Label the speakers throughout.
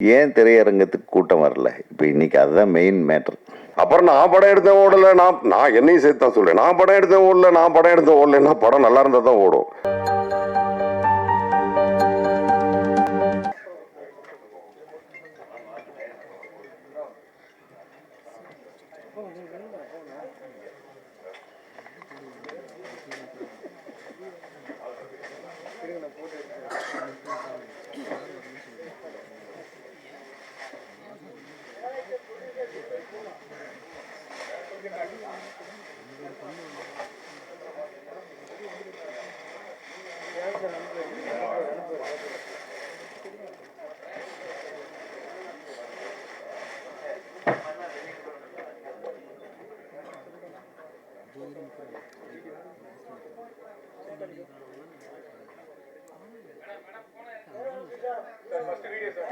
Speaker 1: ஏன் திரையரங்கத்துக்கு கூட்டம் வரல? இப்போ இன்னைக்கு அதுதான் மெயின் மேட்டர்.
Speaker 2: அப்புறம் நான் படம் எடுத்தேன் ஓடல, நான் என்னையும் சேர்த்து தான் சொல்றேன். நான் படம் எடுத்தேன் ஓடலன்னா படம் நல்லா இருந்தா தான் ஓடும்.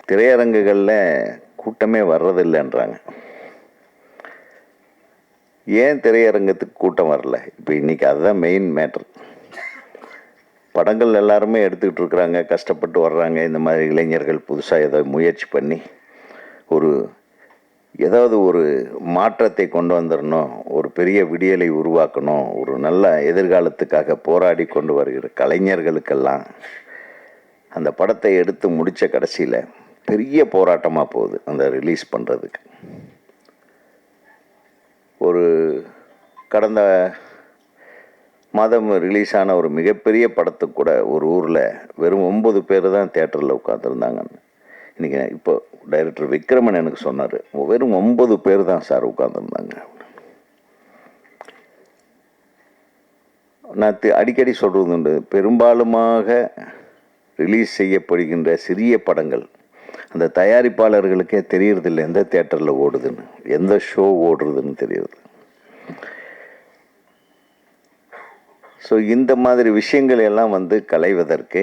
Speaker 1: திரையரங்குகளில் கூட்டமே வர்றதில்லைன்றாங்க. ஏன் திரையரங்கத்துக்கு கூட்டம் வரல? இப்போ இன்னைக்கு அதுதான் மெயின் மேட்டர். படங்கள் எல்லாருமே எடுத்துக்கிட்டு இருக்கிறாங்க, கஷ்டப்பட்டு வர்றாங்க. இந்த மாதிரி இளைஞர்கள் புதுசாக ஏதோ முயற்சி பண்ணி ஏதாவது ஒரு மாற்றத்தை கொண்டு வந்துடணும், ஒரு பெரிய விடியலை உருவாக்கணும், ஒரு நல்ல எதிர்காலத்துக்காக போராடி கொண்டு வருகிற கலைஞர்களுக்கெல்லாம் அந்த படத்தை எடுத்து முடித்த கடைசியில் பெரிய போராட்டமாக போகுது அந்த ரிலீஸ் பண்ணுறதுக்கு. ஒரு கடந்த மாதம் ரிலீஸ் ஆன ஒரு மிகப்பெரிய படத்துக்கு கூட ஒரு ஊரில் வெறும் 9 பேர் தான் தேட்டரில் உட்காந்துருந்தாங்கன்னு. இன்றைக்கி இப்போ டைரக்டர் விக்ரமன் எனக்கு சொன்னார், வெறும் 9 பேர் தான் சார் உட்காந்துருந்தாங்க. நான் அடிக்கடி சொல்கிறது உண்டு, பெரும்பாலுமாக ரிலீஸ் செய்யப்படுகின்ற சிறிய படங்கள் அந்த தயாரிப்பாளர்களுக்கே தெரியறதில்லை எந்த தேட்டரில் ஓடுதுன்னு, எந்த ஷோ ஓடுறதுன்னு தெரியுது. ஸோ இந்த மாதிரி விஷயங்கள் எல்லாம் களைவதற்கு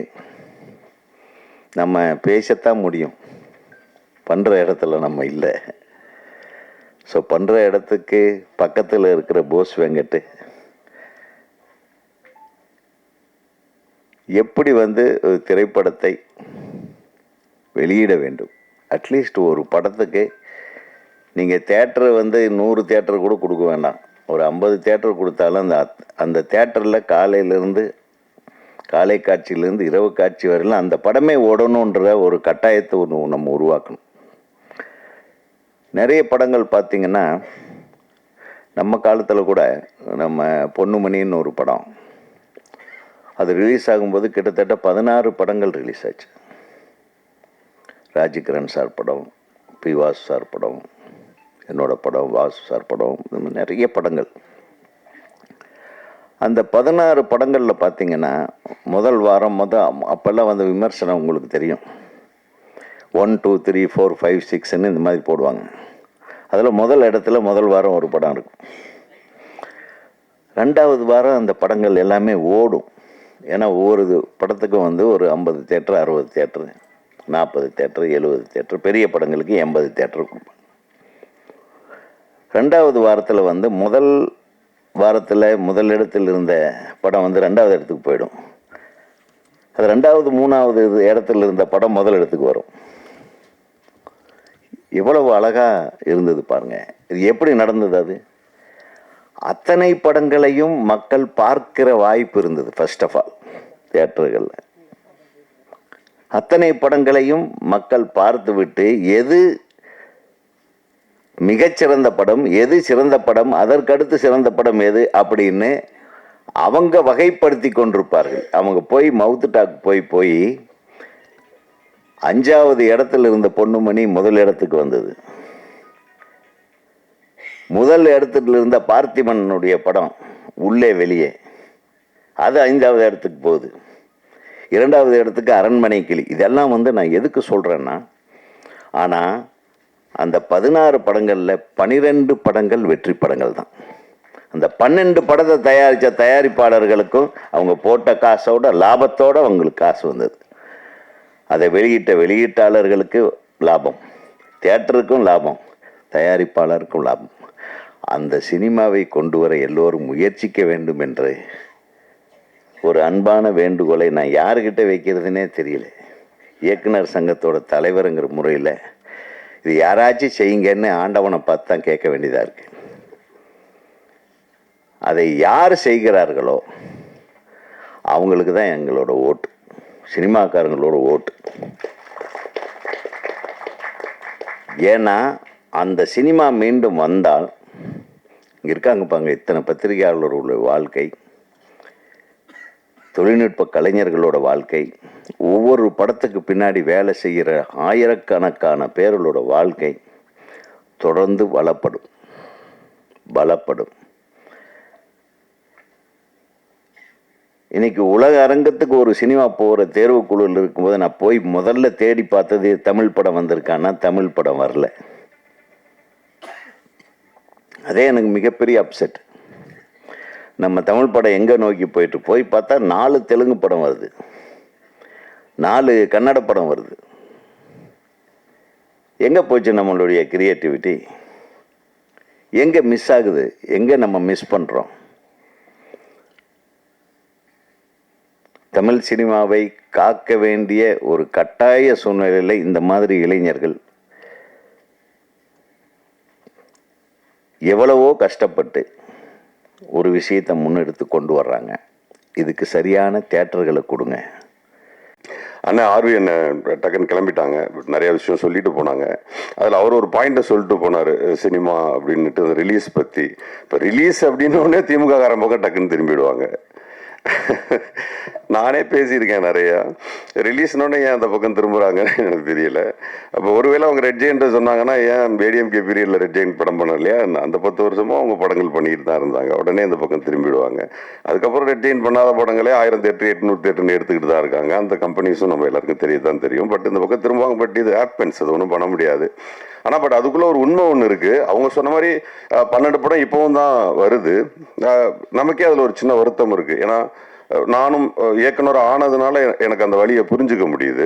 Speaker 1: நம்ம பேசத்தான் முடியும், பண்ணுற இடத்துல நம்ம இல்லை. ஸோ பண்ணுற இடத்துக்கு பக்கத்தில் இருக்கிற போஸ் வெங்கட் எப்படி ஒரு திரைப்படத்தை வெளியிட வேண்டும். அட்லீஸ்ட் ஒரு படத்துக்கு நீங்கள் தேட்டரை 100 தேட்டர் கூட கொடுக்க வேண்டாம், ஒரு 50 தேட்டர் கொடுத்தாலும் அந்த தேட்டரில் காலை காட்சியிலேருந்து இரவு காட்சி வரையிலும் அந்த படமே ஓடணுன்ற ஒரு கட்டாயத்தை நம்ம உருவாக்கணும். நிறைய படங்கள் பார்த்திங்கன்னா, நம்ம காலத்தில் கூட நம்ம பொன்னுமணின்னு ஒரு படம், அது ரிலீஸ் ஆகும்போது கிட்டத்தட்ட 16 படங்கள் ரிலீஸ் ஆச்சு. ராஜ்கிரண் சார் படம், பி வாசு சார் படம், என்னோட படம், வாசு சார் படம், நிறைய படங்கள். அந்த 16 படங்களில் பார்த்திங்கன்னா முதல் வாரம் அப்போல்லாம் விமர்சனம் உங்களுக்கு தெரியும், 1, 2, 3, 4, 5, 6ன்னு இந்த மாதிரி போடுவாங்க. அதில் முதல் இடத்துல முதல் வாரம் ஒரு படம் இருக்கும். 2வது வாரம் அந்த படங்கள் எல்லாமே ஓடும். ஏன்னா ஒவ்வொரு படத்துக்கும் ஒரு 50 தேட்டர், 60 தேட்டர், 40 தேட்டர், 70 தேட்டர், பெரிய படங்களுக்கு 80 தேட்டர் கொடுப்பாங்க. 2வது வாரத்தில் முதல் வாரத்தில் முதல் இடத்தில் இருந்த படம் 2வது இடத்துக்கு போயிடும். அது 2வது 3வது இடத்துல இருந்த படம் முதல் இடத்துக்கு வரும். எவ்வளவு அழகாக இருந்தது பாருங்க. இது எப்படி நடந்தது? அது அத்தனை படங்களையும் மக்கள் பார்க்கிற வாய்ப்பு இருந்தது. ஃபர்ஸ்ட் ஆஃப் ஆல் தியேட்டர்களில் அத்தனை படங்களையும் மக்கள் பார்த்துவிட்டு எது மிகச்சிறந்த படம், எது சிறந்த படம், அதற்கடுத்து சிறந்த படம் எது அப்படின்னு அவங்க வகைப்படுத்தி கொண்டிருப்பார்கள். அவங்க போய் மவுத் டாக் போய் 5வது இடத்துல இருந்த பொன்னுமணி முதல் இடத்துக்கு வந்தது. முதல் இடத்துல இருந்த பார்த்திபனுடைய படம் உள்ளே வெளியே, அது 5வது இடத்துக்கு போகுது. 2வது இடத்துக்கு அரண்மனை கிளி. இதெல்லாம் நான் எதுக்கு சொல்கிறேன்னா, ஆனால் அந்த 16 படங்களில் 12 படங்கள் வெற்றி படங்கள் தான். அந்த 12 படத்தை தயாரித்த தயாரிப்பாளர்களுக்கும் அவங்க போட்ட காசோட லாபத்தோடு அவங்களுக்கு காசு வந்தது. அதை வெளியீட்டாளர்களுக்கு லாபம், தியேட்டருக்கும் லாபம், தயாரிப்பாளருக்கும் லாபம். அந்த சினிமாவை கொண்டு வர எல்லோரும் முயற்சிக்க வேண்டும் என்று ஒரு அன்பான வேண்டுகோளை நான் யாருக்கிட்ட வைக்கிறதுனே தெரியல. இயக்குனர் சங்கத்தோட தலைவருங்கிற முறையில் இது யாராச்சும் செய்யுங்கன்னு ஆண்டவனை பார்த்து தான் கேட்க வேண்டியதாக இருக்கு. அதை யார் செய்கிறார்களோ அவங்களுக்கு தான் எங்களோட ஓட்டு, சினிமாக்காரங்களோட ஓட்டு. ஏன்னா அந்த சினிமா மீண்டும் வந்தால், இங்கே இருக்காங்க பாங்க இத்தனை பத்திரிகையாளர்களோட வாழ்க்கை, தொழில்நுட்ப கலைஞர்களோட வாழ்க்கை, ஒவ்வொரு படத்துக்கு பின்னாடி வேலை செய்கிற ஆயிரக்கணக்கான பேர்களோட வாழ்க்கை தொடர்ந்து பலப்படும். இன்னைக்கு உலக அரங்கத்துக்கு ஒரு சினிமா போகிற தேர்வுக்குழுவில் இருக்கும்போது நான் போய் முதல்ல தேடி பார்த்தது தமிழ் படம் வந்திருக்கான்னா தமிழ் படம் வரல. அதே எனக்கு மிகப்பெரிய அப்செட். நம்ம தமிழ் படம் எங்கே நோக்கி போய் பார்த்தா 4 தெலுங்கு படம் வருது, 4 கன்னட படம் வருது. எங்கே போச்சு நம்மளுடைய கிரியேட்டிவிட்டி? எங்கே மிஸ் ஆகுது? எங்கே நம்ம மிஸ் பண்ணுறோம்? தமிழ் சினிமாவை காக்க வேண்டிய ஒரு கட்டாய சூழ்நிலையில் இந்த மாதிரி இளைஞர்கள் எவ்வளவோ கஷ்டப்பட்டு ஒரு விஷயத்தை முன்னெடுத்து கொண்டு வர்றாங்க. இதுக்கு சரியான தியேட்டர்களை கொடுங்க.
Speaker 2: அண்ணன் ஆர்வி என்ன டக்குன்னு கிளம்பிட்டாங்க, நிறைய விஷயம் சொல்லிட்டு போனாங்க. அதில் அவர் ஒரு பாயிண்ட்டை சொல்லிட்டு போனார், சினிமா அப்படின்ட்டு ரிலீஸ் பற்றி. இப்போ ரிலீஸ் அப்படின்னோடனே திமுக காரன் பக்கம் டக்குன்னு திரும்பிடுவாங்க. நானே பேசியிருக்கேன் நிறையா, ரிலீஸ்னோடனே ஏன் அந்த பக்கம் திரும்புகிறாங்கன்னு எனக்கு தெரியல. அப்போ ஒருவேளை அவங்க ரெட் ஜெயின்ட் சொன்னாங்கன்னா, ஏன் ஏடிஎம்கே பீரியடில் ரெட் ஜெயின்ட் படம் பண்ண இல்லையா, அந்த 10 வருஷமும் அவங்க படங்கள் பண்ணிட்டு தான் இருந்தாங்க, உடனே அந்த பக்கம் திரும்பிடுவாங்க. அதுக்கப்புறம் ரெட் ஜெயின்ட் பண்ணாத படங்களே 1000 தேட்டர் 800 தேட்டர்னு எடுத்துக்கிட்டு தான் இருக்காங்க. அந்த கம்பெனிஸும் நம்ம எல்லாருக்கும் தெரியதான் தெரியும். பட் இந்த பக்கம் திரும்புவாங்க. பட் இது ஹேப்பன்ஸ், அது ஒன்றும் பண்ண முடியாது. ஆனால் பட் அதுக்குள்ளே ஒரு உண்மை ஒன்று இருக்குது. அவங்க சொன்ன மாதிரி 12 படம் இப்போவும் தான் வருது. நமக்கே அதில் ஒரு சின்ன வருத்தம் இருக்குது. ஏன்னா நானும் இயக்குனர் ஆனதுனால எனக்கு அந்த வழியை புரிஞ்சுக்க முடியுது.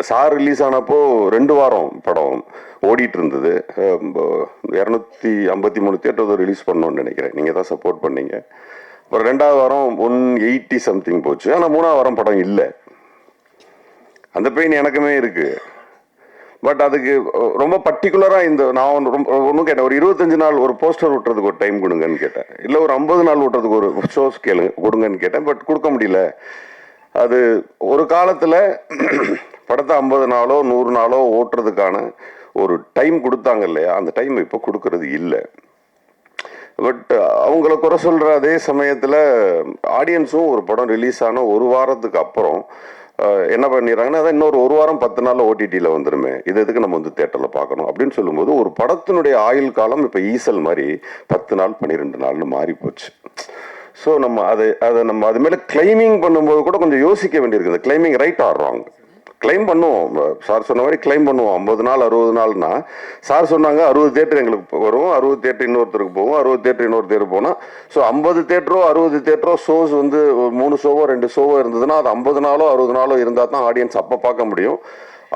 Speaker 2: சார் ரிலீஸ் ஆனப்போ 2 வாரம் படம் ஓடிட்டு இருந்தது. 253 தேட்டர் ரிலீஸ் பண்ணோன்னு நினைக்கிறேன். நீங்கள் தான் சப்போர்ட் பண்ணீங்க. அப்புறம் 2வது வாரம் 180 சம்திங் போச்சு. ஆனால் 3வது வாரம் படம் இல்லை. அந்த பெயின் எனக்குமே இருக்குது. பட் அதுக்கு ரொம்ப பர்டிகுலராக இந்த நான் ஒன்றும் கேட்டேன், ஒரு 25 நாள் ஒரு போஸ்டர் விட்டுறதுக்கு ஒரு டைம் கொடுங்கன்னு கேட்டேன். இல்லை ஒரு 50 நாள் விட்டுறதுக்கு ஒரு ஷோஸ் கொடுங்கன்னு கேட்டேன். பட் கொடுக்க முடியல. அது ஒரு காலத்தில் படத்தை 50 நாளோ 100 நாளோ ஓட்டுறதுக்கான ஒரு டைம் கொடுத்தாங்க இல்லையா, அந்த டைம் இப்போ கொடுக்கறது இல்லை. பட் அவங்கள குறை சொல்கிற அதே சமயத்தில் ஆடியன்ஸும் ஒரு படம் ரிலீஸ் ஆன ஒரு வாரத்துக்கு அப்புறம் என்ன பண்ணிடுறாங்கன்னா, அதான் இன்னொரு 1 வாரம் 10 நாளில் ஓடிடியில் வந்துடுமே, இது எதுக்கு நம்ம வந்து தேட்டரில் பார்க்கணும் அப்படின்னு சொல்லும்போது, ஒரு படத்தினுடைய ஆயுள் காலம் இப்போ ஈசல் மாதிரி 10 நாள் 12 நாள்னு மாறி போச்சு. ஸோ நம்ம அதை நம்ம அது மேலே கிளைமிங் பண்ணும்போது கூட கொஞ்சம் யோசிக்க வேண்டியிருக்குது. Claiming right or wrong? Claim பண்ணுவோம், சார் சொன்ன மாதிரி கிளைம் பண்ணுவோம். 50 நாள் 60 நாள்னா சார் சொன்னாங்க 60 தேட்டர் எங்களுக்கு வரும், 60 தேட்டர் இன்னொருத்தருக்கு போகும், 60 தேட்டர் இன்னொரு தேட்டர் போனால், ஸோ 50 தேட்டரோ 60 தேட்டரோ ஷோஸ் வந்து 3 ஷோவோ 2 ஷோவோ இருந்ததுன்னா அது 50 நாளோ 60 நாளோ இருந்தால் தான் ஆடியன்ஸ் அப்போ பார்க்க முடியும்.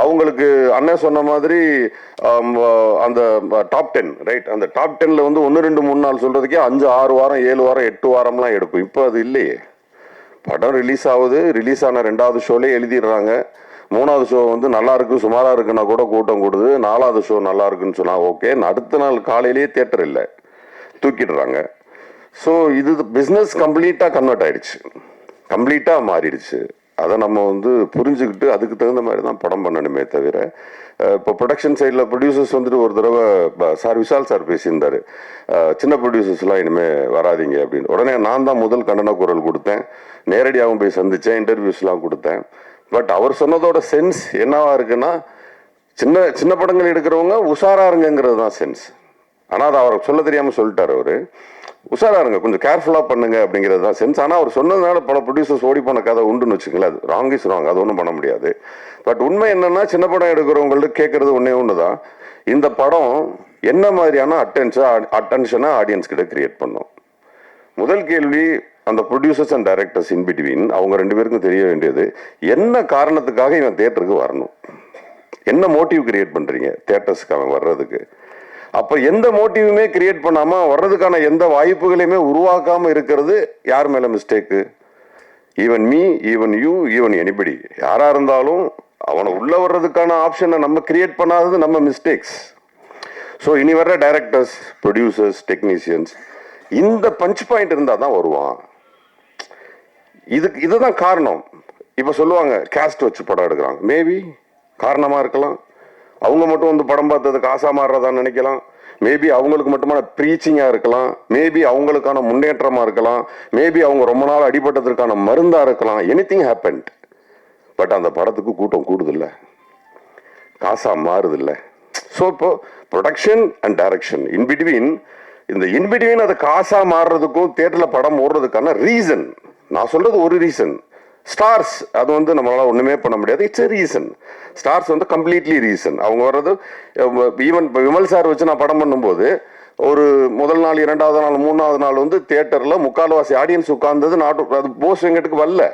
Speaker 2: அவங்களுக்கு அண்ணன் சொன்ன மாதிரி அந்த டாப் 10 ரைட், அந்த டாப் 10ல் வந்து 1 2 3 நாள் சொல்கிறதுக்கே 5 6 வாரம் 7 வாரம் 8 வாரம்லாம் எடுக்கும். இப்போ அது இல்லையே. படம் ரிலீஸ் ஆகுது, ரிலீஸ் ஆன 2வது ஷோலே எழுதிடுறாங்க. 3வது ஷோ வந்து நல்லா இருக்கு சுமாராக இருக்குன்னா கூட கூட்டம் கூடுது. 4வது ஷோ நல்லா இருக்குன்னு சொன்னால் ஓகே, அடுத்த நாள் காலையிலேயே தேட்டர் இல்லை, தூக்கிடுறாங்க. ஸோ இது பிஸ்னஸ் கம்ப்ளீட்டாக கன்வெர்ட் ஆயிடுச்சு, கம்ப்ளீட்டாக மாறிடுச்சு. அதை நம்ம வந்து புரிஞ்சுக்கிட்டு அதுக்கு தகுந்த மாதிரி தான் படம் பண்ணணுமே தவிர, இப்போ ப்ரொடக்ஷன் சைடில் ப்ரொடியூசர்ஸ் வந்துட்டு ஒரு தடவை சார் விஷால் சார் பேசியிருந்தார், சின்ன ப்ரொடியூசர்ஸ்லாம் இனிமேல் வராதிங்க அப்படின்னு. உடனே நான் தான் முதல் கண்டன குரல் கொடுத்தேன், நேரடியாகவும் போய் சந்தித்தேன், இன்டர்வியூஸ்லாம் கொடுத்தேன். பட் அவர் சொன்னதோட சென்ஸ் என்னவா இருக்குன்னா, சின்ன சின்ன படங்கள் எடுக்கிறவங்க உஷாரா இருங்கிறது தான் சென்ஸ். ஆனால் அதை அவர் சொல்ல தெரியாமல் சொல்லிட்டார். அவர் உஷாரா இருங்க, கொஞ்சம் கேர்ஃபுல்லாக பண்ணுங்க அப்படிங்கிறது தான் சென்ஸ். ஆனால் அவர் சொன்னதுனால பல ப்ரொடியூசர்ஸ் ஓடி போன கதை உண்டுன்னு வச்சுங்களேன். அது ராங் இஸ் ராங், அது ஒன்றும் பண்ண முடியாது. பட் உண்மை என்னன்னா, சின்ன படம் எடுக்கிறவங்கள்ட்ட கேட்கறது ஒன்று தான், இந்த படம் என்ன மாதிரியான அட்டென்ஷனை ஆடியன்ஸ் கிட்ட கிரியேட் பண்ணும். முதல் கேள்வி, அந்த producers and directors in between அவங்க 2 பேருக்கும் தெரிய வேண்டியது, என்ன காரணத்துக்காக இவன் தேட்டருக்கு வரணும், என்ன மோட்டிவ் கிரியேட் பண்ணுறீங்க தேட்டர்ஸ்க்கு அவன் வர்றதுக்கு. அப்போ எந்த மோட்டிவுமே கிரியேட் பண்ணாமல் வர்றதுக்கான எந்த வாய்ப்புகளையுமே உருவாக்காமல் இருக்கிறது யார் மேலே mistake? Even me, even you, even anybody, யாராக இருந்தாலும் அவனை உள்ள வர்றதுக்கான ஆப்ஷனை நம்ம கிரியேட் பண்ணாதது நம்ம மிஸ்டேக்ஸ். ஸோ இனி வர்ற டைரக்டர்ஸ், ப்ரொடியூசர்ஸ், டெக்னீஷியன்ஸ் இந்த பஞ்ச் பாயிண்ட் இருந்தால் தான் வருவான். இதுதான் காரணம். இப்போ சொல்லுவாங்க கேஸ்ட் வச்சு படம் எடுக்கிறாங்க. மேபி காரணமாக இருக்கலாம். அவங்க மட்டும் வந்து படம் பார்த்ததுக்கு ஆசா மாறுறதான்னு நினைக்கலாம். மேபி அவங்களுக்கு மட்டுமான ப்ரீச்சிங்காக இருக்கலாம். மேபி அவங்களுக்கான முன்னேற்றமாக இருக்கலாம். மேபி அவங்க ரொம்ப நாள் அடிபட்டதற்கான மருந்தாக இருக்கலாம். Anything happened. பட் அந்த படத்துக்கு கூட்டம் கூடுதில்லை, காசா மாறுதில்லை. ஸோ இப்போ ப்ரொடக்ஷன் அண்ட் டைரக்ஷன் இன்பிட்வீன் அது காசா மாறுறதுக்கும் தியேட்டரில் படம் ஓடுறதுக்கான ரீசன் நான் சொல்றது ஒரு ரீசன். ஸ்டார்ஸ் அது வந்து நம்மளால ஒண்ணுமே பண்ண முடியாது. It's a reason. ஸ்டார்ஸ் வந்து கம்ப்ளீட்லி ரீசன். அவங்க வர்றது ஈவன் இப்போ விமல் சார் வச்சு நான் படம் பண்ணும்போது ஒரு முதல் நாள், இரண்டாவது நாள், மூணாவது நாள் வந்து தியேட்டர்ல முக்கால்வாசி ஆடியன்ஸ் உட்கார்ந்தது அது போஸ் வெங்கட்டுக்கு வரல,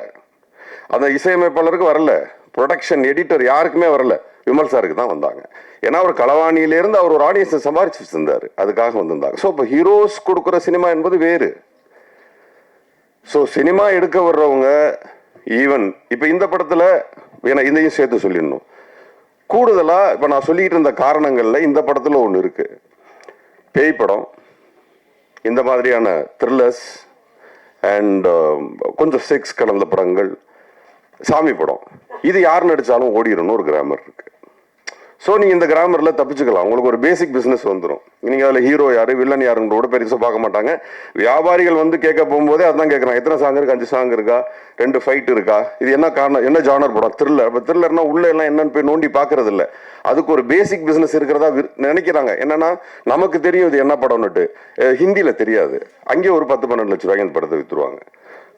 Speaker 2: அந்த இசையமைப்பாளருக்கு வரல, ப்ரொடக்ஷன் எடிட்டர் யாருக்குமே வரல, விமல் சாருக்கு தான் வந்தாங்க. ஏன்னா அவர் களவாணியிலேருந்து அவர் ஒரு ஆடியன்ஸை சம்பாரிச்சு வச்சிருந்தாரு, அதுக்காக வந்திருந்தாங்க. ஸோ இப்போ ஹீரோஸ் கொடுக்குற சினிமா என்பது வேறு. ஸோ சினிமா எடுக்க வர்றவங்க ஈவன் இப்போ இந்த படத்தில் இதையும் சேர்த்து சொல்லிடணும். கூடுதலாக இப்போ நான் சொல்லிக்கிட்டு இருந்த காரணங்களில் இந்த படத்தில் ஒன்று இருக்கு. பேய் படம், இந்த மாதிரியான த்ரில்லர்ஸ் அண்ட் கொஞ்சம் செக்ஸ் கலந்த படங்கள், சாமி படம், இது யார் நடித்தாலும் ஓடிடணும் ஒரு கிராமர் இருக்கு. ஸோ நீங்கள் இந்த கிராமரில் தப்பிச்சுக்கலாம். உங்களுக்கு ஒரு பேசிக் பிஸ்னஸ் வந்துடும். நீங்கள் அதில் ஹீரோ யார், வில்லன் யாருன்னு கூட பெருசாக பார்க்க மாட்டாங்க. வியாபாரிகள் வந்து கேட்க போகும்போதே அதான் கேட்குறாங்க, எத்தனை சாங் இருக்கு, 5 சாங் இருக்கா, 2 ஃபைட் இருக்கா, இது என்ன காரணம், என்ன ஜானர் படம், த்ரில்லர். இப்போ த்ரில்லர்னா உள்ள எல்லாம் என்னன்னு போய் நோண்டி பார்க்கறது இல்லை. அதுக்கு ஒரு பேசிக் பிஸ்னஸ் இருக்கிறதா நினைக்கிறாங்க. என்னன்னா நமக்கு தெரியும் இது என்ன படம்னுட்டு, ஹிந்தியில் தெரியாது, அங்கே ஒரு 10-12 லட்ச ரூபாய்க்கு அந்த படத்தை விற்றுருவாங்க.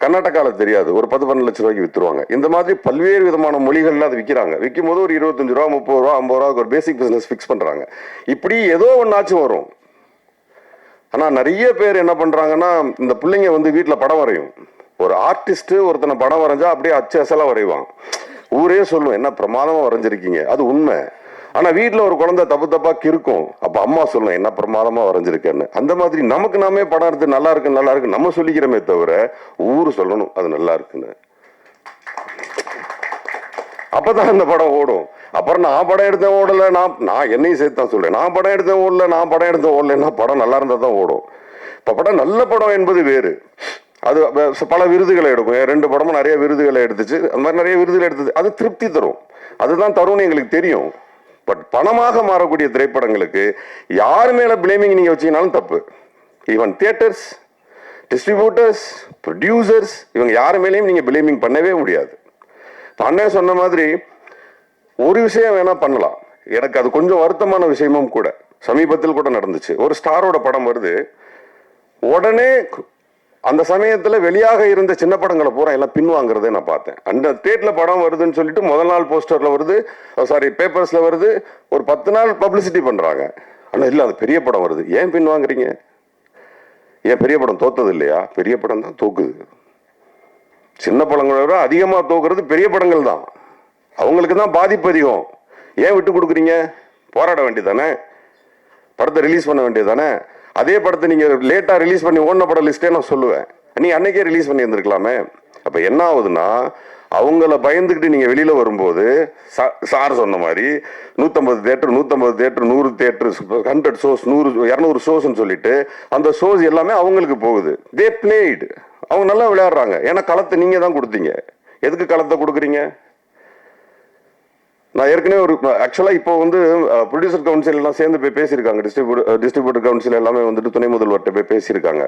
Speaker 2: கர்நாடகாவில் தெரியாது, ஒரு 10-12 லட்ச ரூபாய்க்கு விற்றுருவாங்க. இந்த மாதிரி பல்வேறு விதமான மொழிகள்ல அது விற்கிறாங்க. விற்கும் போது ஒரு 25 ரூபா, 30 ரூபா, 50 ரூபாய்க்கு ஒரு பேசிக் பிசினஸ் ஃபிக்ஸ் பண்றாங்க. இப்படி ஏதோ ஒன்னாச்சும் வரும். ஆனா நிறைய பேர் என்ன பண்றாங்கன்னா, இந்த பிள்ளைங்க வந்து வீட்டில் படம் வரையும். ஒரு ஆர்டிஸ்ட் ஒருத்தனை படம் வரைஞ்சா அப்படியே அச்சு அசலா வரைவான். ஊரே சொல்லும் என்ன பிரமாதமா வரைஞ்சிருக்கீங்க, அது உண்மை. ஆனா வீட்டுல ஒரு குழந்தை தப்பா கிறுக்கும், அப்ப அம்மா சொல்லும் என்ன பிரமாதமா வரைஞ்சிருக்கேன்னு. அந்த மாதிரி நமக்கு நாமே படம் எடுத்து நல்லா இருக்கு நம்ம சொல்லிக்கிறோமே தவிர ஊரு சொல்லணும் அது நல்லா இருக்குன்னு. அப்பதான் அந்த படம் ஓடும். அப்புறம் நான் படம் எடுத்தேன் ஓடல, நான் என்னையும் சேர்த்து தான் சொல்றேன், நான் படம் எடுத்தேன் ஓடலன்னா படம் நல்லா இருந்தா தான் ஓடும். இப்ப படம் நல்ல படம் என்பது வேறு. அது பல விருதுகளை எடுக்கும். 2 படமும் நிறைய விருதுகளை எடுத்துச்சு. அந்த மாதிரி நிறைய விருதுகளை எடுத்தது, அது திருப்தி தரும். அதுதான் தரும்னு எங்களுக்கு தெரியும். பட் பணமாக மாறக்கூடிய திரைப்படங்களுக்கு யார் மேல பிளேமிங் நீங்க வச்சீங்கனாலும் தப்பு. ஈவன் தியேட்டர்ஸ், டிஸ்ட்ரிபியூட்டர்ஸ், ப்ரொடியூசர்ஸ், இவங்க யார் மேலேயும் நீங்க பிளேமிங் பண்ணவே முடியாது. அண்ணே சொன்ன மாதிரி ஒரு விஷயம் வேணா பண்ணலாம். எனக்கு அது கொஞ்சம் வருத்தமான விஷயமும் கூட. சமீபத்தில் கூட நடந்துச்சு. ஒரு ஸ்டாரோட படம் வருது, உடனே அந்த சமயத்துல வெளியாக இருந்த சின்ன படங்களை பூரா எல்லாம் பின்வாங்கிறதே நான் பார்த்தேன். அந்த ஸ்டேட்ல படம் வருதுன்னு சொல்லிட்டு முதல் நாள் போஸ்டர்ல வருது, பேப்பர்ஸ்ல வருது, ஒரு 10 நாள் பப்ளிசிட்டி பண்றாங்க. ஆனா இல்ல அது பெரிய படம் வருது, ஏன் பின்வாங்குறீங்க? ஏன் பெரிய படம் தோத்தது இல்லையா? பெரிய படம் தான் தோக்குது. சின்ன படங்களை விட அதிகமா தோக்குறது பெரிய படங்கள் தான். அவங்களுக்கு தான் பாதிப்பு அதிகம். ஏன் விட்டு கொடுக்குறீங்க? போராட வேண்டியதானே, படத்தை ரிலீஸ் பண்ண வேண்டியதானே. அதே படத்தை நீங்க லேட்டா ரிலீஸ் பண்ணி ஓடின படம் லிஸ்டே நான் சொல்லுவேன், நீ அன்னைக்கே ரிலீஸ் பண்ணி இருந்திருக்கலாமே. அப்ப என்ன ஆகுதுன்னா, அவங்கள பயந்துக்கிட்டு நீங்க வெளியில வரும்போது சார் சொன்ன மாதிரி 150 தேட்டர் 100 தேட்டர் 100 ஷோஸ் 100-200 ஷோஸ்ன்னு சொல்லிட்டு அந்த ஷோஸ் எல்லாமே அவங்களுக்கு போகுது. தே பிளேட், அவங்க நல்லா விளையாடுறாங்க. ஏன்னா களத்தை நீங்க தான் கொடுத்தீங்க. எதுக்கு களத்தை கொடுக்குறீங்க? நான் ஏற்கனவே ஒரு ஆக்சுவலா இப்போ வந்து ப்ரொடியூசர் கவுன்சில் எல்லாம் சேர்ந்து போய் பேசியிருக்காங்க. டிஸ்ட்ரிபியூட்டர் கவுன்சில் எல்லாமே வந்துட்டு துணை முதல்வர்கிட்ட போய் பேசியிருக்காங்க.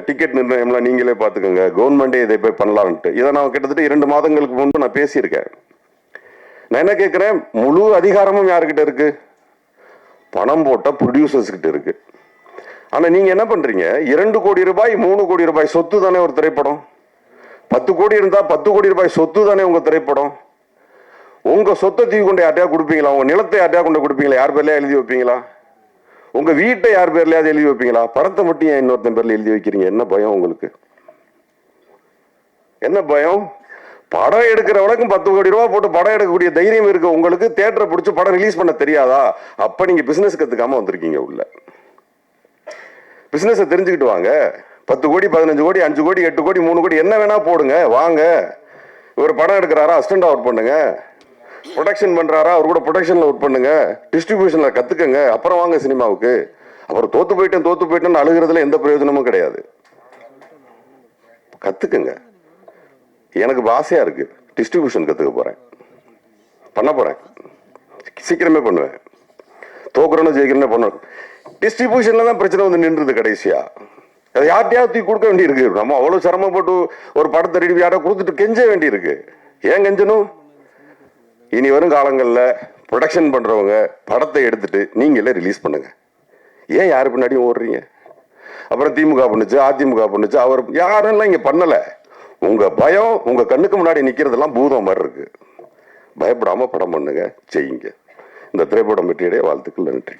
Speaker 2: டிக்கெட் நிர்ணயம்லாம் நீங்களே பார்த்துக்கோங்க, கவர்மெண்டே இதை போய் பண்ணலான்ட்டு. இதை நான் கிட்டத்தட்ட 2 மாதங்களுக்கு முன்பு நான் பேசியிருக்கேன். நான் என்ன கேட்கிறேன், முழு அதிகாரமும் யாருக்கிட்ட இருக்கு? பணம் போட்ட ப்ரொடியூசர்ஸ் கிட்ட இருக்கு. ஆனா நீங்க என்ன பண்றீங்க, 2 கோடி ரூபாய் 3 கோடி ரூபாய் சொத்து தானே ஒரு திரைப்படம். 10 கோடி இருந்தா 10 கோடி ரூபாய் சொத்து தானே உங்க திரைப்படம். உங்க சொத்தை தூக்கி கொண்டு யார்ட்டையா கொடுப்பீங்களா? உங்க நிலத்தை யார்ட்டையா கொண்டு கொடுப்பீங்களா? யார் பேர்லயா எழுதி வைப்பீங்களா? உங்க வீட்டை யார் பேர்லயாவது எழுதி வைப்பீங்களா? படத்தை மட்டும் ஏன் இன்னொருத்தன் பேர்ல எழுதி வைக்கிறீங்க? என்ன பயம் உங்களுக்கு? என்ன பயம்? படம் எடுக்கிறவனுக்கும் 10 கோடி ரூபாய் போட்டு படம் எடுக்கக்கூடிய தைரியம் இருக்கு உங்களுக்கு. தியேட்டரை பிடிச்சி படம் ரிலீஸ் பண்ண தெரியாதா? அப்ப நீங்க பிசினஸ் கத்துக்காம வந்திருக்கீங்க உள்ள. பிசினஸ் தெரிஞ்சுக்கிட்டு வாங்க. 10 கோடி 15 கோடி 5 கோடி 8 கோடி 3 கோடி என்ன வேணா போடுங்க, வாங்க. ஒரு படம் எடுக்கிறாரா, அசிஸ்டன்ட் ஒர்க் பண்ணுங்க. ப்ரொடக்ஷன் பண்றாரா, அவர் கூட ப்ரொடக்ஷன்ல ஒர்க் பண்ணுங்க, டிஸ்ட்ரிபியூஷன்ல கத்துக்கங்க, அப்புறம் வாங்க சினிமாவுக்கு. அப்புறம் தோத்து போயிட்டேன்னு அழுகிறதுல எந்த பிரயோஜனமும் கிடையாது. கத்துக்குங்க. எனக்கு ஆசையா இருக்கு, டிஸ்ட்ரிபியூஷன் கத்துக்க போறேன், பண்ண போறேன், சீக்கிரமே பண்ணுவேன். தோக்குறோன்னு ஜெயிக்கிறேன்னு பண்ணுவேன். டிஸ்ட்ரிபியூஷன்ல தான் பிரச்சனை வந்து நின்றுது கடைசியா. அதை யார்ட்டையாவது தூக்கி கொடுக்க வேண்டியிருக்கு. நம்ம அவ்வளவு சிரமப்பட்டு ஒரு படத்தை ரெடி யாரோ கொடுத்துட்டு கெஞ்ச வேண்டியிருக்கு. ஏன் கெஞ்சணும்? இனி வரும் காலங்களில் ப்ரொடக்ஷன் பண்றவங்க படத்தை எடுத்துட்டு நீங்களே ரிலீஸ் பண்ணுங்க. ஏன் யாரு பின்னாடியும் ஓடுறீங்க? அப்புறம் திமுக பண்ணுச்சு, அதிமுக பண்ணுச்சு, அவர் யாரெல்லாம் இங்க பண்ணல. உங்க பயம் உங்க கண்ணுக்கு முன்னாடி நிக்கிறதெல்லாம் பூதம் மாதிரி இருக்கு. பயப்படாம படம் பண்ணுங்க, செய்யுங்க. இந்த திரைப்படம் வெற்றியடைய வாழ்த்துக்கள். நன்றி.